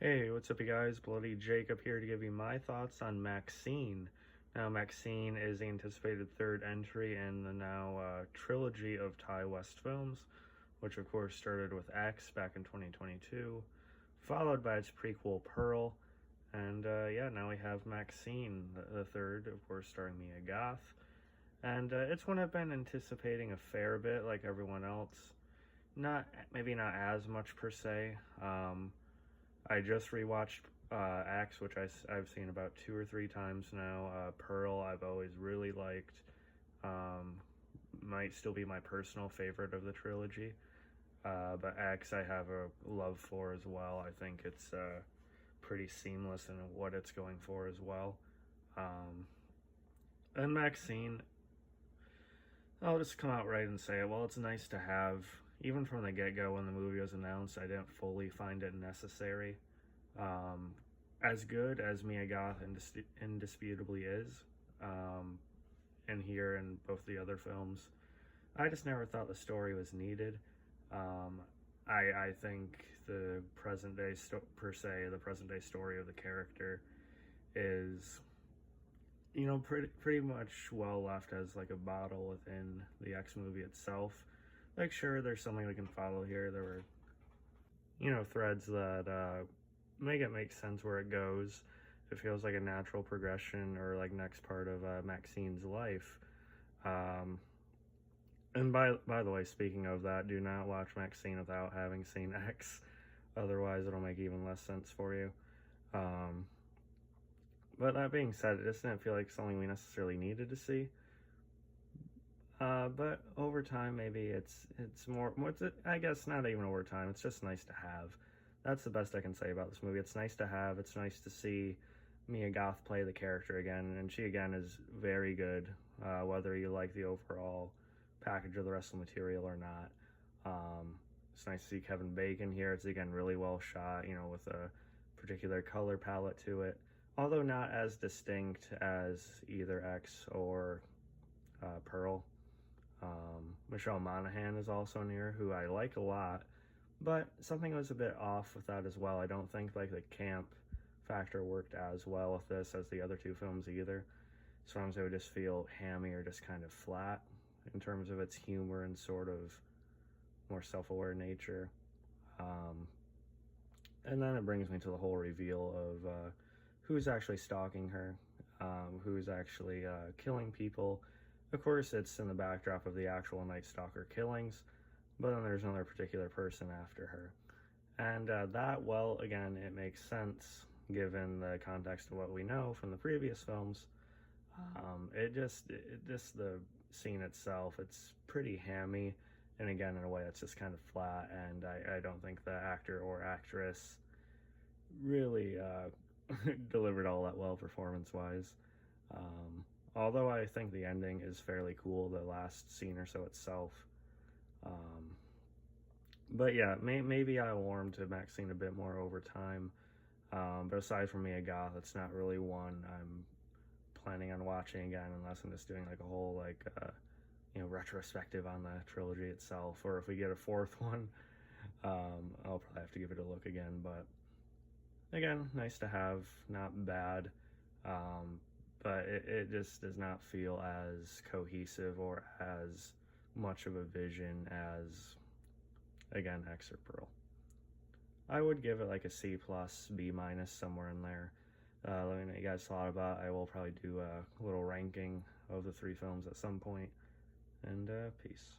Hey, what's up, you guys? Bloody Jacob here to give you my thoughts on MaXXXine. Now, MaXXXine is the anticipated third entry in the now trilogy of Ty West films, which of course started with X back in 2022, followed by its prequel Pearl, and yeah, now we have MaXXXine, the third, of course, starring Mia Goth. And it's one I've been anticipating a fair bit, like everyone else. Maybe not as much per se. I just rewatched Axe, which I've seen about 2 or 3 times now. Pearl, I've always really liked. Might still be my personal favorite of the trilogy. But Axe, I have a love for as well. I think it's pretty seamless in what it's going for as well. And MaXXXine, I'll just come out right and say it. Well, it's nice to have. Even from the get-go when the movie was announced, I didn't fully find it necessary. As good as Mia Goth indisputably is, and here in both the other films, I just never thought the story was needed. I think the present day the present day story of the character is, pretty much well left as like a bottle within the X movie itself. Like, sure, there's something we can follow here. There were, threads that make it make sense where it goes. It feels like a natural progression or like next part of MaXXXine's life. And by the way, speaking of that, do not watch MaXXXine without having seen X. Otherwise, it'll make even less sense for you. But that being said, it just didn't feel like something we necessarily needed to see. But over time, maybe it's more, I guess not even over time, it's just nice to have. That's the best I can say about this movie. It's nice to have, it's nice to see Mia Goth play the character again, and she again is very good, whether you like the overall package of the rest of the material or not. It's nice to see Kevin Bacon here. It's again really well shot, with a particular color palette to it, although not as distinct as either X or Pearl. Michelle Monaghan is also near, who I like a lot, but something was a bit off with that as well. I don't think like the camp factor worked as well with this as the other two films either. Sometimes it would just feel hammy or just kind of flat in terms of its humor and sort of more self-aware nature. And then it brings me to the whole reveal of who's actually stalking her, who's actually killing people. Of course, it's in the backdrop of the actual Night Stalker killings, but then there's another particular person after her. And that, well, again, it makes sense given the context of what we know from the previous films. The scene itself, it's pretty hammy, and again, in a way, it's just kind of flat, and I don't think the actor or actress really delivered all that well performance-wise. Although I think the ending is fairly cool, the last scene or so itself. But yeah, maybe I warmed to MaXXXine a bit more over time. But aside from Mia Goth, it's not really one I'm planning on watching again unless I'm just doing like a whole retrospective on the trilogy itself. Or if we get a fourth one, I'll probably have to give it a look again. But again, nice to have, not bad. But it just does not feel as cohesive or as much of a vision as, again, X or Pearl. I would give it like a C+, B-, somewhere in there. Let me know what you guys thought about it. I will probably do a little ranking of the 3 films at some point. And peace.